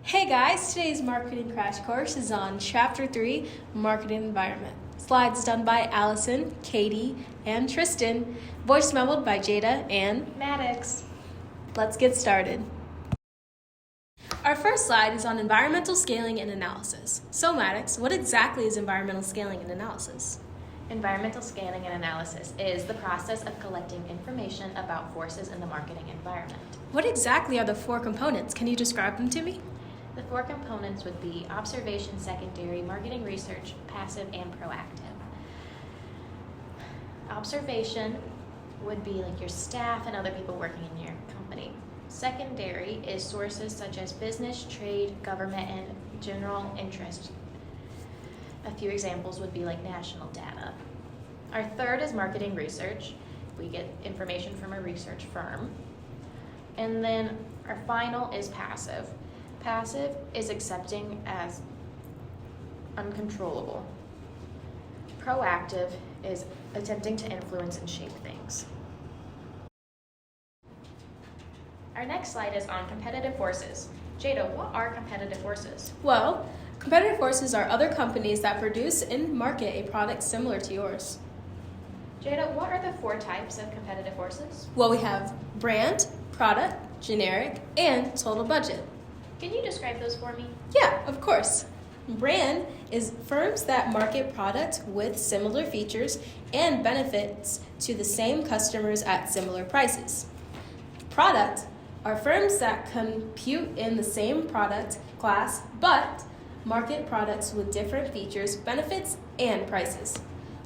Hey guys, today's marketing crash course is on Chapter 3, Marketing Environment. Slides done by Allison, Katie, and Tristan. Voice memoed by Jada and Maddox. Let's get started. Our first slide is on environmental scaling and analysis. So Maddox, what exactly is environmental scaling and analysis? Environmental scanning and analysis is the process of collecting information about forces in the marketing environment. What exactly are the four components? Can you describe them to me? The four components would be observation, secondary, marketing research, passive, and proactive. Observation would be like your staff and other people working in your company. Secondary is sources such as business, trade, government, and general interest. A few examples would be like national data. Our third is marketing research. We get information from a research firm. And then our final is passive. Passive is accepting as uncontrollable. Proactive is attempting to influence and shape things. Our next slide is on competitive forces. Jada, what are competitive forces? Well, competitive forces are other companies that produce and market a product similar to yours. Jada, what are the four types of competitive forces? Well, we have brand, product, generic, and total budget. Can you describe those for me? Yeah, of course. Brand is firms that market products with similar features and benefits to the same customers at similar prices. Product are firms that compete in the same product class but market products with different features, benefits, and prices.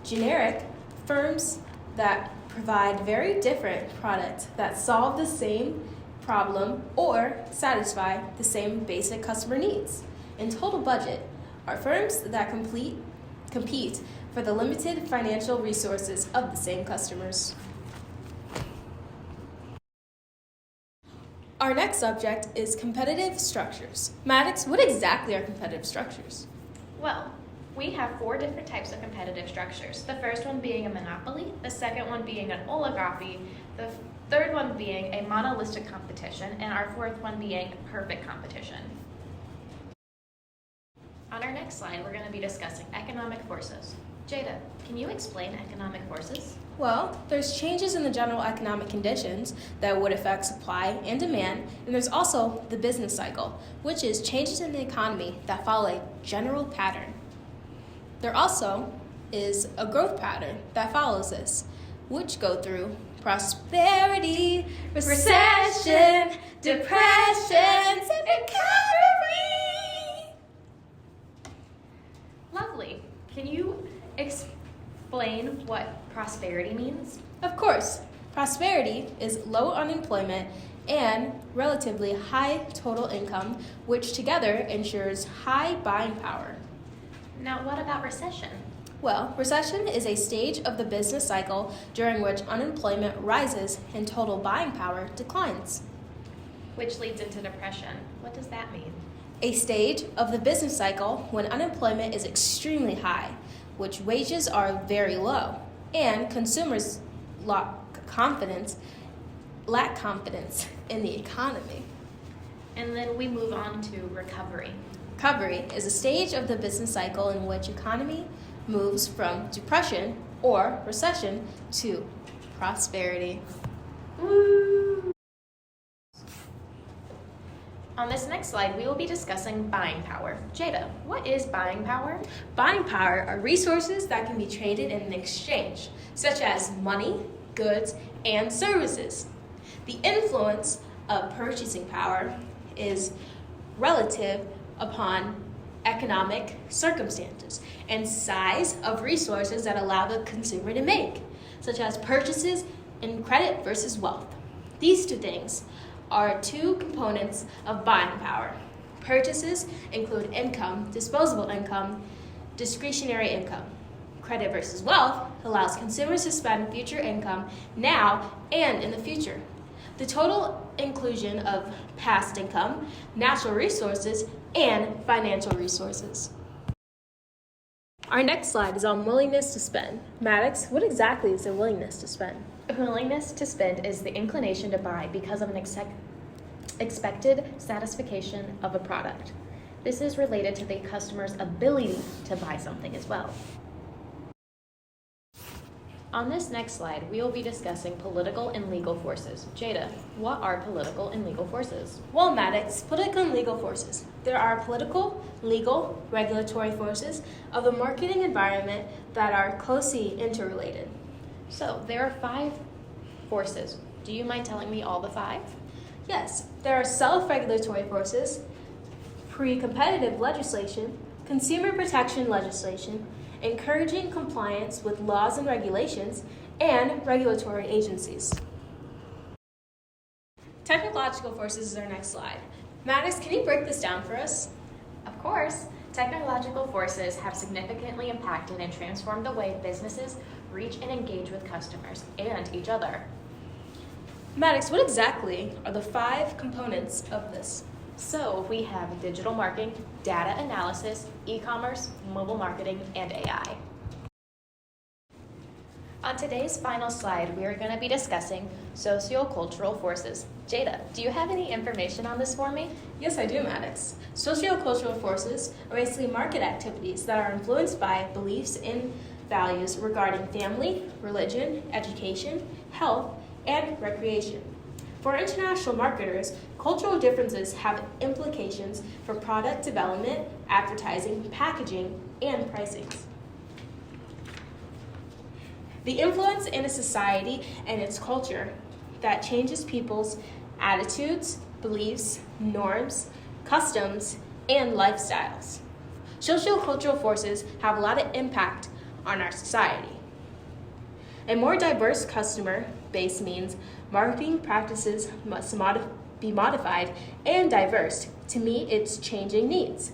Generic firms that provide very different products that solve the same problem or satisfy the same basic customer needs. And total budget are firms that compete for the limited financial resources of the same customers. Our next subject is competitive structures. Maddox, what exactly are competitive structures? Well, we have four different types of competitive structures. The first one being a monopoly, the second one being an oligopoly, the third one being a monopolistic competition, and our fourth one being perfect competition. On our next slide, we're going to be discussing economic forces. Jada, can you explain economic forces? Well, there's changes in the general economic conditions that would affect supply and demand, and there's also the business cycle, which is changes in the economy that follow a general pattern. There also is a growth pattern that follows this, which go through prosperity, recession, depression, and recovery. Lovely. Can you explain what prosperity means? Of course, prosperity is low unemployment and relatively high total income, which together ensures high buying power. Now, what about recession? Well, recession is a stage of the business cycle during which unemployment rises and total buying power declines. Which leads into depression. What does that mean? A stage of the business cycle when unemployment is extremely high, which wages are very low, and consumers lack confidence in the economy. And then we move on to recovery. Recovery is a stage of the business cycle in which economy moves from depression or recession to prosperity. Woo! On this next slide, we will be discussing buying power. Jada, what is buying power? Buying power are resources that can be traded in an exchange, such as money, goods, and services. The influence of purchasing power is relative upon economic circumstances and size of resources that allow the consumer to make, such as purchases and credit versus wealth. These two things are two components of buying power. Purchases include income, disposable income, discretionary income. Credit versus wealth allows consumers to spend future income now and in the future. The total inclusion of past income, natural resources, and financial resources. Our next slide is on willingness to spend. Maddox, what exactly is a willingness to spend? A willingness to spend is the inclination to buy because of an expected satisfaction of a product. This is related to the customer's ability to buy something as well. On this next slide, we will be discussing political and legal forces. Jada, what are political and legal forces? Well, Maddox, political and legal forces. There are political, legal, regulatory forces of the marketing environment that are closely interrelated. So, there are 5 forces. Do you mind telling me all the 5? Yes, there are self-regulatory forces, pre-competitive legislation, consumer protection legislation, encouraging compliance with laws and regulations, and regulatory agencies. Technological forces is our next slide. Maddox, can you break this down for us? Of course. Technological forces have significantly impacted and transformed the way businesses reach and engage with customers and each other. Maddox, what exactly are the 5 components of this? So we have digital marketing, data analysis, e-commerce, mobile marketing, and AI. On today's final slide, we are going to be discussing sociocultural forces. Jada, do you have any information on this for me? Yes, I do, Maddox. Sociocultural forces are basically market activities that are influenced by beliefs and values regarding family, religion, education, health, and recreation. For international marketers, cultural differences have implications for product development, advertising, packaging, and pricing. The influence in a society and its culture that changes people's attitudes, beliefs, norms, customs, and lifestyles. Sociocultural forces have a lot of impact on our society. A more diverse customer base means marketing practices must be modified and diverse to meet its changing needs.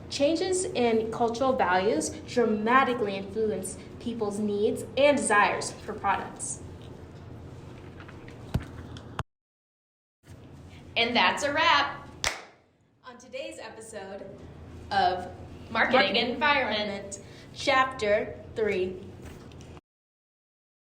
Changes in cultural values dramatically influence people's needs and desires for products. And that's a wrap On today's episode of Marketing Environment. Chapter 3.